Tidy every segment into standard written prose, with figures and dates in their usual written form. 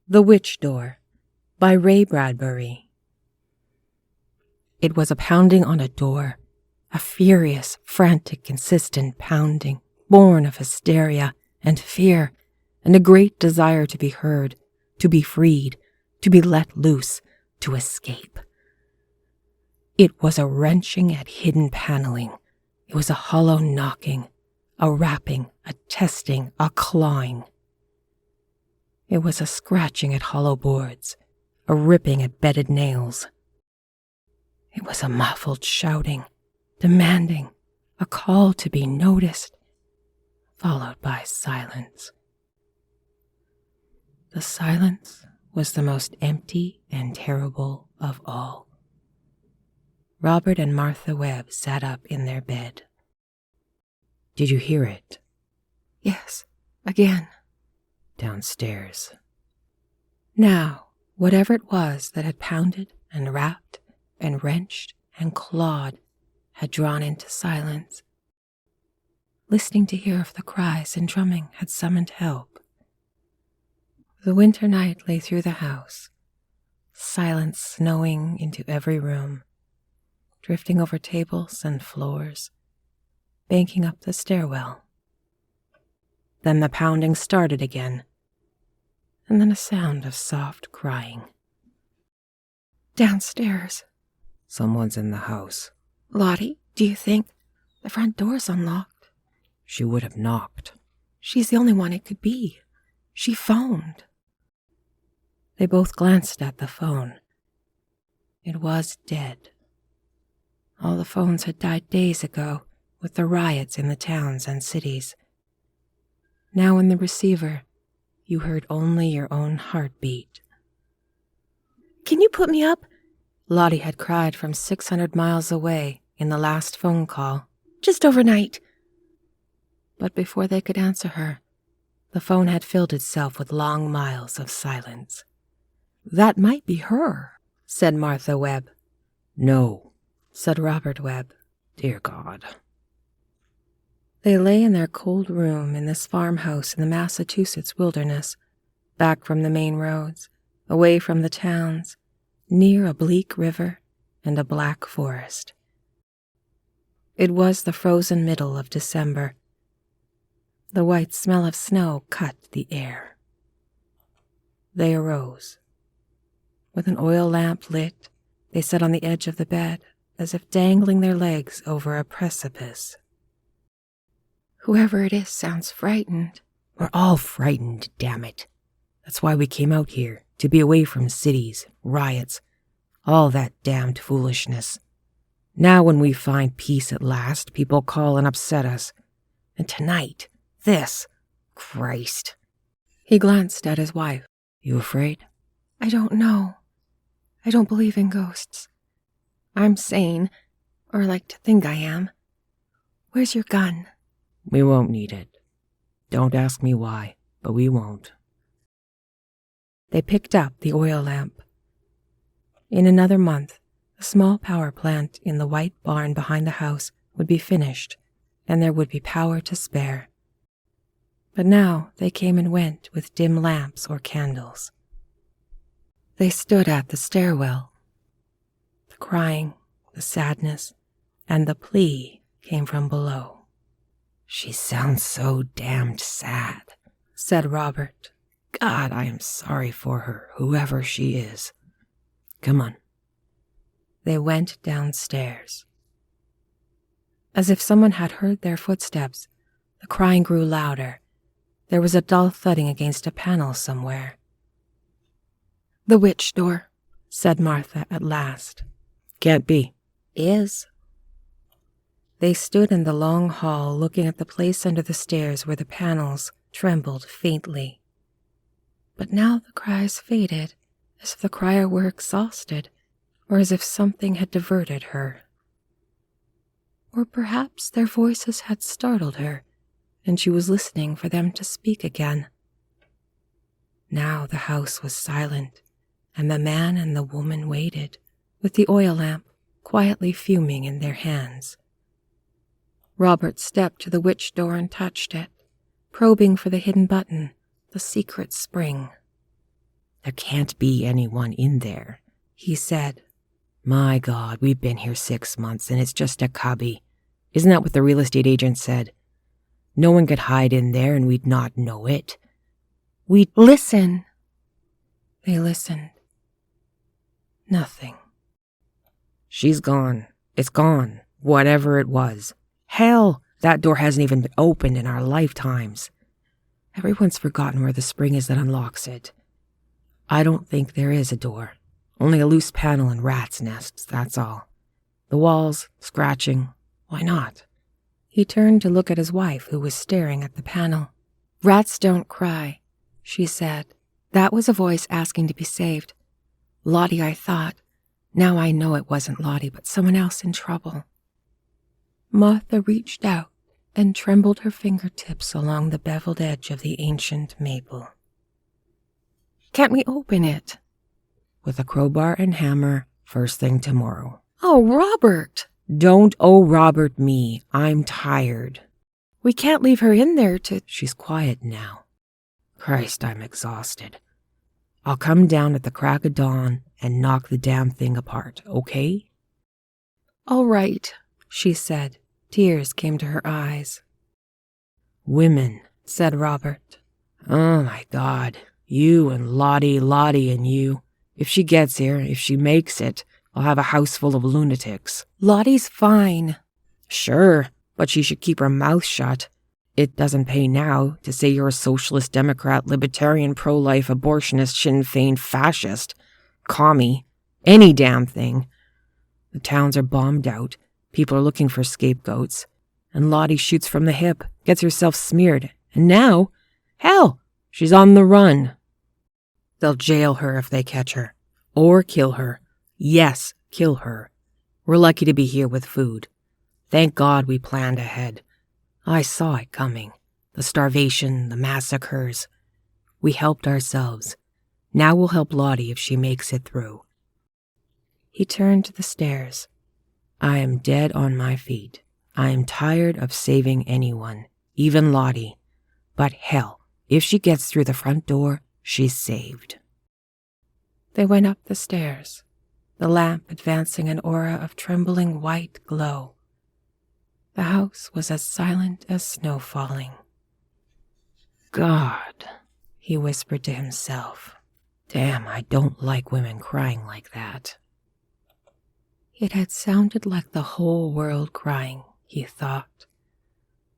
The Witch Door by Ray Bradbury. It was a pounding on a door, a furious, frantic, insistent pounding, born of hysteria and fear and a great desire to be heard, to be freed, to be let loose, to escape. It was a wrenching at hidden paneling. It was a hollow knocking, a rapping, a testing, a clawing. It was a scratching at hollow boards, a ripping at bedded nails. It was a muffled shouting, demanding, a call to be noticed, followed by silence. The silence was the most empty and terrible of all. Robert and Martha Webb sat up in their bed. "Did you hear it?" "Yes, again." "Downstairs." Now, whatever it was that had pounded and rapped and wrenched and clawed had drawn into silence, listening to hear if the cries and drumming had summoned help. The winter night lay through the house, silence snowing into every room, drifting over tables and floors, banking up the stairwell. Then the pounding started again, and then a sound of soft crying. "Downstairs." "Someone's in the house." "Lottie, do you think the front door's unlocked?" "She would have knocked." "She's the only one it could be. She phoned." They both glanced at the phone. It was dead. All the phones had died days ago with the riots in the towns and cities. Now in the receiver, you heard only your own heartbeat. "Can you put me up?" Lottie had cried from 600 miles away in the last phone call. "Just overnight." But before they could answer her, the phone had filled itself with long miles of silence. "That might be her," said Martha Webb. "No," said Robert Webb. "Dear God." They lay in their cold room in this farmhouse in the Massachusetts wilderness, back from the main roads, away from the towns, near a bleak river and a black forest. It was the frozen middle of December. The white smell of snow cut the air. They arose. With an oil lamp lit, they sat on the edge of the bed as if dangling their legs over a precipice. "Whoever it is sounds frightened." "We're all frightened, damn it. That's why we came out here, to be away from cities, riots, all that damned foolishness. Now when we find peace at last, people call and upset us. And tonight, this, Christ." He glanced at his wife. "You afraid?" "I don't know. I don't believe in ghosts. I'm sane, or like to think I am. Where's your gun?" "We won't need it. Don't ask me why, but we won't." They picked up the oil lamp. In another month, the small power plant in the white barn behind the house would be finished, and there would be power to spare. But now they came and went with dim lamps or candles. They stood at the stairwell. The crying, the sadness, and the plea came from below. "She sounds so damned sad," said Robert. "God, I am sorry for her, whoever she is. Come on." They went downstairs. As if someone had heard their footsteps, the crying grew louder. There was a dull thudding against a panel somewhere. "The witch door," said Martha at last. "Can't be." "Is." They stood in the long hall looking at the place under the stairs where the panels trembled faintly. But now the cries faded, as if the crier were exhausted, or as if something had diverted her. Or perhaps their voices had startled her, and she was listening for them to speak again. Now the house was silent, and the man and the woman waited, with the oil lamp quietly fuming in their hands. Robert stepped to the witch door and touched it, probing for the hidden button, the secret spring. There can't be anyone in there, he said. My God, we've been here 6 months and it's just a cubby. Isn't that what the real estate agent said? No one could hide in there and we'd not know it. We'd listen. They listened. Nothing. She's gone. It's gone. Whatever it was. Hell, that door hasn't even been opened in our lifetimes. Everyone's forgotten where the spring is that unlocks it. I don't think there is a door. Only a loose panel and rats' nests, that's all. The walls, scratching. Why not? He turned to look at his wife, who was staring at the panel. Rats don't cry, she said. That was a voice asking to be saved. Lottie, I thought. Now I know it wasn't Lottie, but someone else in trouble. Martha reached out and trembled her fingertips along the beveled edge of the ancient maple. Can't we open it? With a crowbar and hammer, first thing tomorrow. Oh, Robert! Don't Robert me. I'm tired. We can't leave her in there to... She's quiet now. Christ, I'm exhausted. I'll come down at the crack of dawn and knock the damn thing apart, okay? All right, she said. Tears came to her eyes. Women, said Robert. Oh, my God. You and Lottie and you. If she gets here, if she makes it, I'll have a house full of lunatics. Lottie's fine. Sure, but she should keep her mouth shut. It doesn't pay now to say you're a socialist, Democrat, libertarian, pro-life, abortionist, Sinn Féin, fascist, commie, any damn thing. The towns are bombed out. People are looking for scapegoats. And Lottie shoots from the hip, gets herself smeared. And now, hell, she's on the run. They'll jail her if they catch her. Or kill her. Yes, kill her. We're lucky to be here with food. Thank God we planned ahead. I saw it coming. The starvation, the massacres. We helped ourselves. Now we'll help Lottie if she makes it through. He turned to the stairs. I am dead on my feet. I am tired of saving anyone, even Lottie. But hell, if she gets through the front door, she's saved. They went up the stairs, the lamp advancing an aura of trembling white glow. The house was as silent as snow falling. God, he whispered to himself. Damn, I don't like women crying like that. It had sounded like the whole world crying, he thought.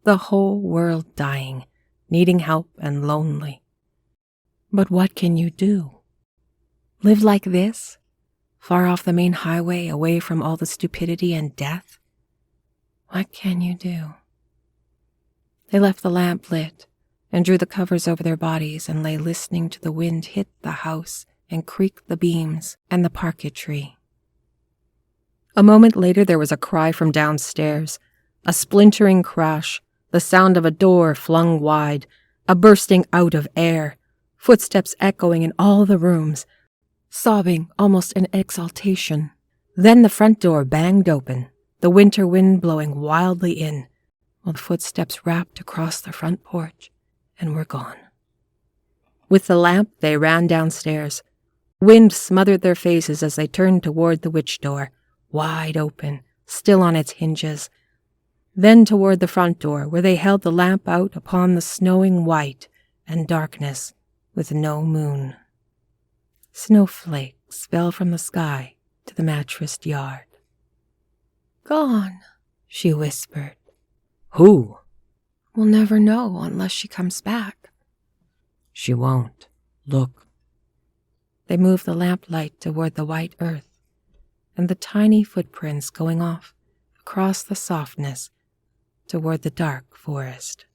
The whole world dying, needing help and lonely. But what can you do? Live like this? Far off the main highway, away from all the stupidity and death? What can you do? They left the lamp lit and drew the covers over their bodies and lay listening to the wind hit the house and creak the beams and the parquetry. A moment later there was a cry from downstairs, a splintering crash, the sound of a door flung wide, a bursting out of air, footsteps echoing in all the rooms, sobbing almost in exaltation. Then the front door banged open, the winter wind blowing wildly in, while the footsteps wrapped across the front porch and were gone. With the lamp, they ran downstairs. Wind smothered their faces as they turned toward the witch door, wide open, still on its hinges. Then toward the front door, where they held the lamp out upon the snowing white and darkness with no moon. Snowflakes fell from the sky to the mattressed yard. Gone, she whispered. Who? We'll never know unless she comes back. She won't. Look. They moved the lamplight toward the white earth and the tiny footprints going off across the softness toward the dark forest.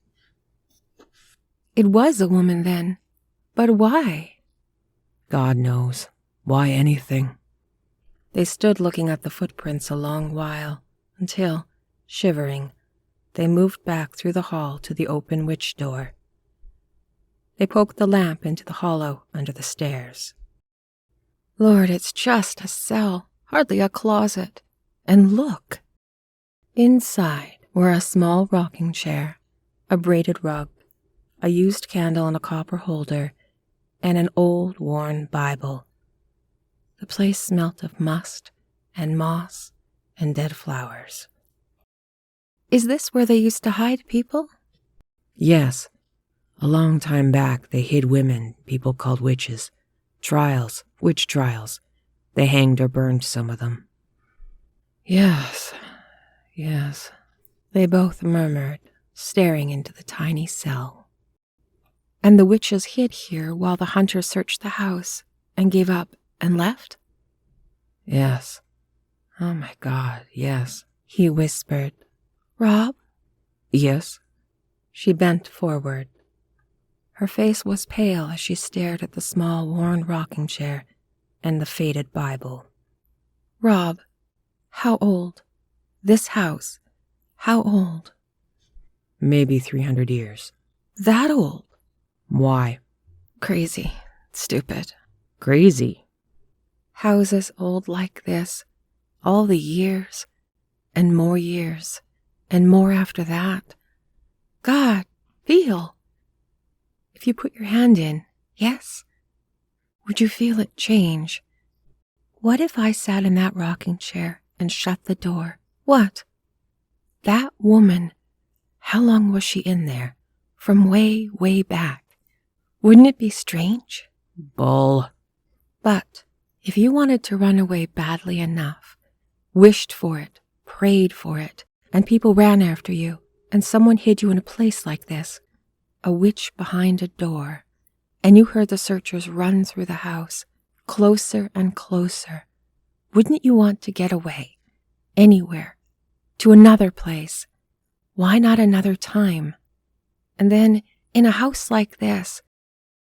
It was a woman then, but why? God knows. Why anything? They stood looking at the footprints a long while, until, shivering, they moved back through the hall to the open witch door. They poked the lamp into the hollow under the stairs. Lord, it's just a cell, hardly a closet. And look! Inside were a small rocking chair, a braided rug, a used candle in a copper holder, and an old, worn Bible. The place smelt of must and moss and dead flowers. Is this where they used to hide people? Yes. A long time back, they hid women people called witches. Witch trials. They hanged or burned some of them. Yes, they both murmured, staring into the tiny cell. And the witches hid here while the hunters searched the house and gave up and left? Yes. Oh my God, yes, he whispered. Rob? Yes. She bent forward. Her face was pale as she stared at the small, worn rocking chair and the faded Bible. Rob, how old? This house, how old? Maybe 300 years. That old? Why? Crazy. Stupid. Crazy? Houses old like this, all the years, and more after that. God, feel. If you put your hand in, yes? Would you feel it change? What if I sat in that rocking chair and shut the door? What? That woman, how long was she in there? From way, way back. Wouldn't it be strange? Bull. But if you wanted to run away badly enough, wished for it, prayed for it, and people ran after you, and someone hid you in a place like this, a witch behind a door, and you heard the searchers run through the house, closer and closer, wouldn't you want to get away? Anywhere. To another place. Why not another time? And then, in a house like this,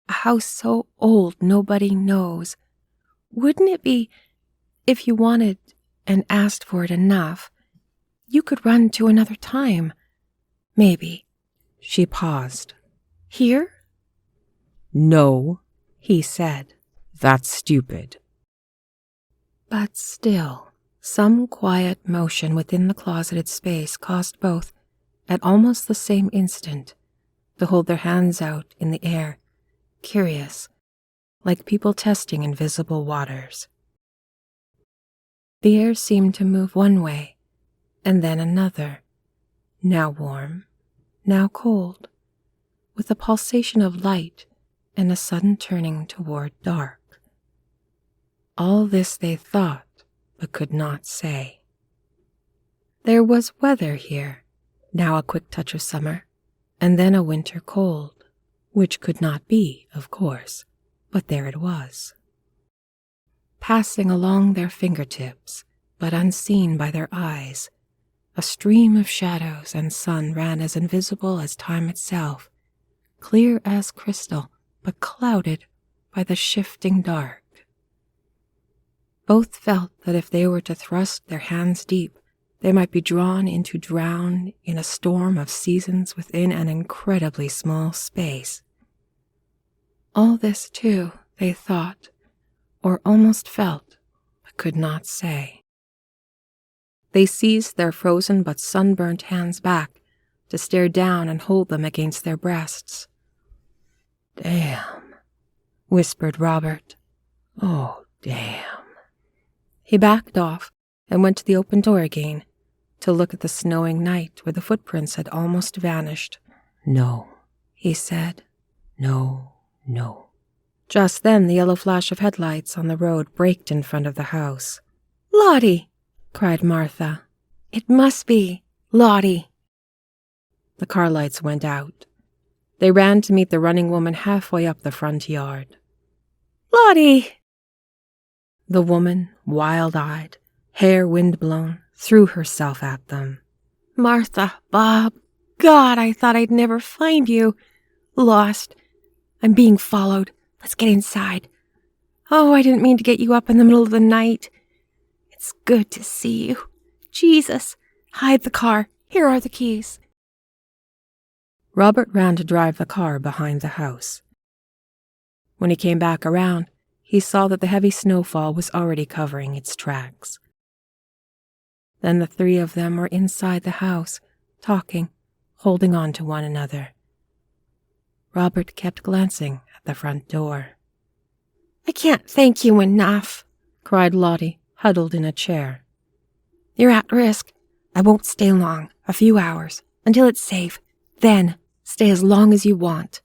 a house so old nobody knows, wouldn't it be, if you wanted and asked for it enough, you could run to another time? Maybe. She paused. Here? No, he said. That's stupid. But still, some quiet motion within the closeted space caused both, at almost the same instant, to hold their hands out in the air, curious, like people testing invisible waters. The air seemed to move one way, and then another, now warm, now cold, with a pulsation of light and a sudden turning toward dark. All this they thought, but could not say. There was weather here, now a quick touch of summer, and then a winter cold, which could not be, of course, but there it was. Passing along their fingertips, but unseen by their eyes, a stream of shadows and sun ran as invisible as time itself, clear as crystal, but clouded by the shifting dark. Both felt that if they were to thrust their hands deep, they might be drawn into drown in a storm of seasons within an incredibly small space. All this, too, they thought, or almost felt, but could not say. They seized their frozen but sunburnt hands back to stare down and hold them against their breasts. Damn, whispered Robert. Oh, damn. He backed off and went to the open door again to look at the snowing night where the footprints had almost vanished. No, he said. No. Just then the yellow flash of headlights on the road braked in front of the house. Lottie, cried Martha. It must be Lottie. The car lights went out. They ran to meet the running woman halfway up the front yard. Lottie! The woman, wild-eyed, hair wind-blown, threw herself at them. Martha, Bob, God, I thought I'd never find you. Lost. I'm being followed. Let's get inside. Oh, I didn't mean to get you up in the middle of the night. It's good to see you. Jesus, hide the car. Here are the keys. Robert ran to drive the car behind the house. When he came back around, he saw that the heavy snowfall was already covering its tracks. Then the three of them were inside the house, talking, holding on to one another. Robert kept glancing at the front door. I can't thank you enough, cried Lottie, huddled in a chair. You're at risk. I won't stay long, a few hours, until it's safe. Then, stay as long as you want.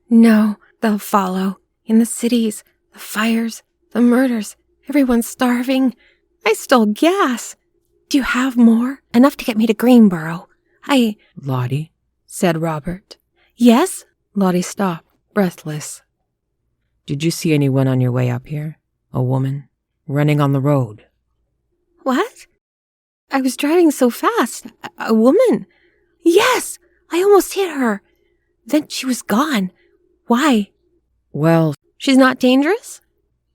No, they'll follow. In the cities, the fires, the murders, everyone's starving. I stole gas. Do you have more? Enough to get me to Greenboro. Lottie, said Robert. Yes? Lottie stopped, breathless. Did you see anyone on your way up here? A woman? Running on the road? What? I was driving so fast. A woman? Yes! I almost hit her. Then she was gone. Why? Well, she's not dangerous?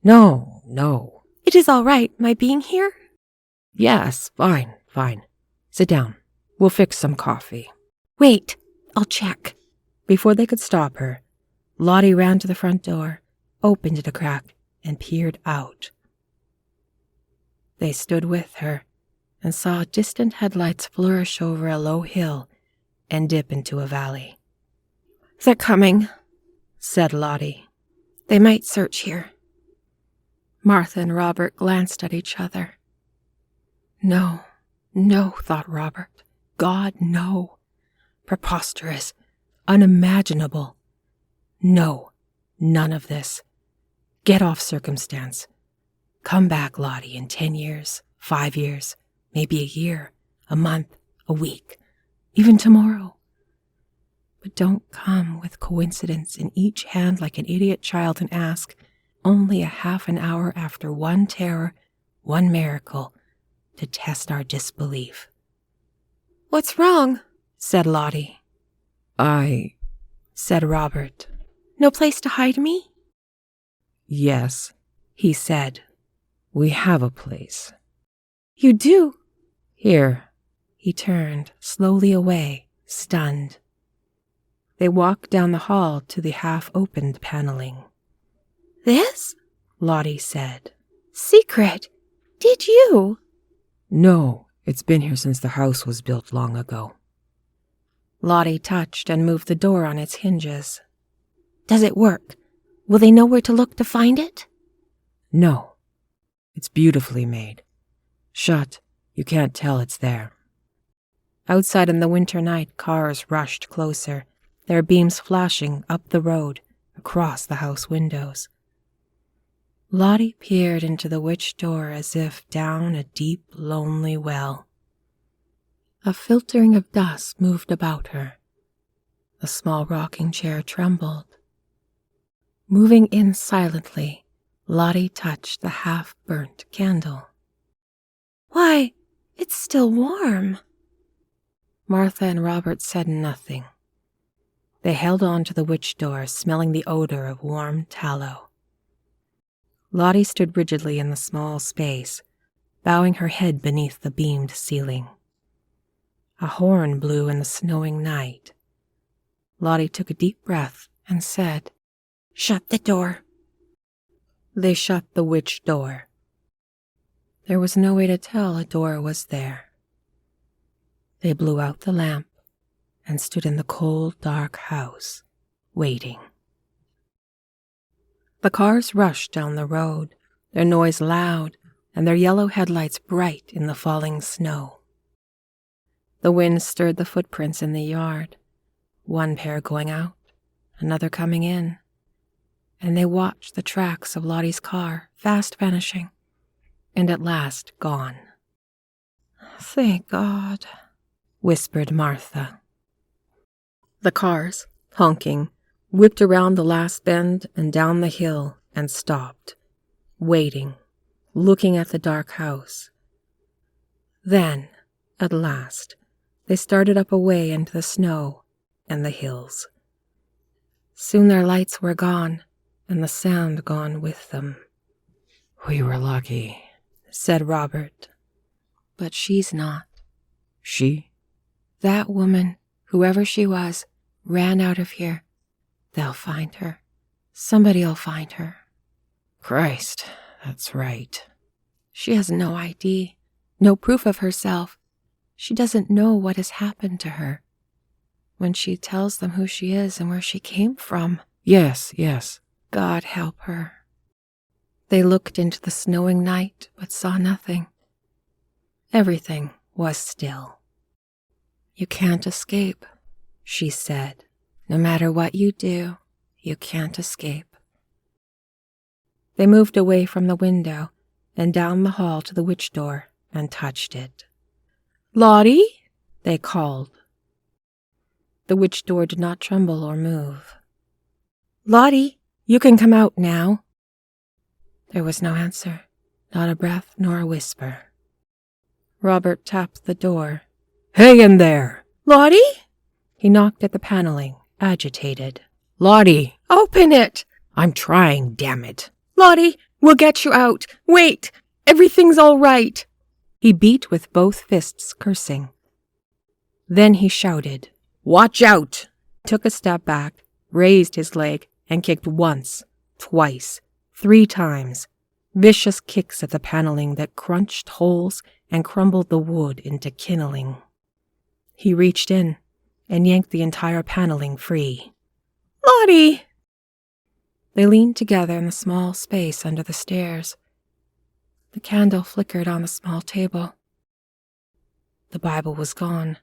No. It is all right, my being here? Yes, fine. Sit down. We'll fix some coffee. Wait, I'll check. Before they could stop her, Lottie ran to the front door, opened it a crack, and peered out. They stood with her and saw distant headlights flourish over a low hill and dip into a valley. They're coming, said Lottie. They might search here. Martha and Robert glanced at each other. No, thought Robert. God, no. Preposterous, unimaginable. No, none of this. Get off circumstance. Come back, Lottie, in 10 years, 5 years, maybe a year, a month, a week, even tomorrow. But don't come with coincidence in each hand like an idiot child and ask, only a half an hour after one terror, one miracle, to test our disbelief. What's wrong? Said Lottie. Said Robert. No place to hide me? Yes, he said. We have a place. You do? Here. He turned slowly away, stunned. They walked down the hall to the half-opened paneling. This? Lottie said. Secret? Did you? No, it's been here since the house was built long ago. Lottie touched and moved the door on its hinges. Does it work? Will they know where to look to find it? No. It's beautifully made. Shut. You can't tell it's there. Outside in the winter night, cars rushed closer, their beams flashing up the road, across the house windows. Lottie peered into the witch door as if down a deep, lonely well. A filtering of dust moved about her. The small rocking chair trembled. Moving in silently, Lottie touched the half-burnt candle. Why, it's still warm. Martha and Robert said nothing. They held on to the witch door, smelling the odor of warm tallow. Lottie stood rigidly in the small space, bowing her head beneath the beamed ceiling. A horn blew in the snowing night. Lottie took a deep breath and said, "Shut the door." They shut the witch door. There was no way to tell a door was there. They blew out the lamp and stood in the cold, dark house, waiting. The cars rushed down the road, their noise loud and their yellow headlights bright in the falling snow. The wind stirred the footprints in the yard, one pair going out, another coming in, and they watched the tracks of Lottie's car fast vanishing, and at last gone. "Thank God," whispered Martha. The cars, honking, whipped around the last bend and down the hill and stopped, waiting, looking at the dark house. Then, at last, they started up away into the snow and the hills. Soon their lights were gone, and the sound gone with them. "We were lucky," said Robert. "But she's not." "She?" "That woman, whoever she was, ran out of here. They'll find her. Somebody'll find her." "Christ, that's right." "She has no ID, no proof of herself. She doesn't know what has happened to her. When she tells them who she is and where she came from..." Yes. "God help her." They looked into the snowing night, but saw nothing. Everything was still. "You can't escape," she said. "No matter what you do, you can't escape." They moved away from the window and down the hall to the witch door and touched it. "Lottie?" they called. The witch door did not tremble or move. "Lottie, you can come out now." There was no answer, not a breath nor a whisper. Robert tapped the door. "Hey in there!" "Lottie?" He knocked at the paneling, agitated. "Lottie!" "Open it!" "I'm trying, damn it!" "Lottie, we'll get you out. Wait, everything's all right." He beat with both fists, cursing. Then he shouted, "Watch out!" Took a step back, raised his leg, and kicked once, twice, 3 times, vicious kicks at the paneling that crunched holes and crumbled the wood into kindling. He reached in and yanked the entire paneling free. "Lottie!" They leaned together in the small space under the stairs. The candle flickered on the small table. The Bible was gone.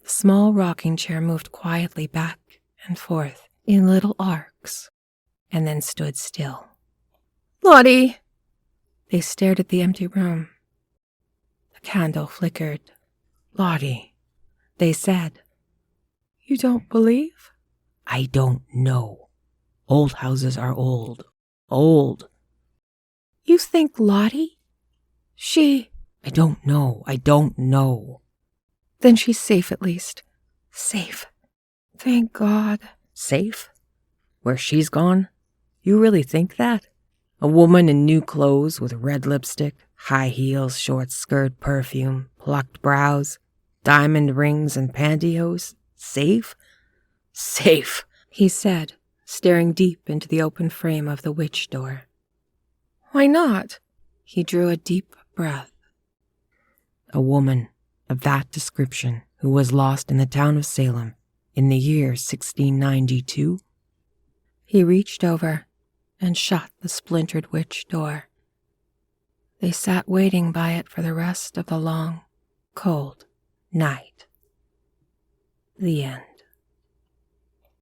The small rocking chair moved quietly back and forth in little arcs, and then stood still. "Lottie!" They stared at the empty room. The candle flickered. "Lottie," they said. "You don't believe?" "I don't know. Old houses are old. Old." "You think Lottie? She—" "I don't know. I don't know." "Then she's safe at least. Safe. Thank God." "Safe? Where she's gone? You really think that? A woman in new clothes with red lipstick, high heels, short skirt, perfume, plucked brows, diamond rings and pantyhose? Safe? Safe," he said, staring deep into the open frame of the witch door. "Why not?" He drew a deep breath. "A woman of that description who was lost in the town of Salem in the year 1692? He reached over and shut the splintered witch door. They sat waiting by it for the rest of the long, cold night. The end.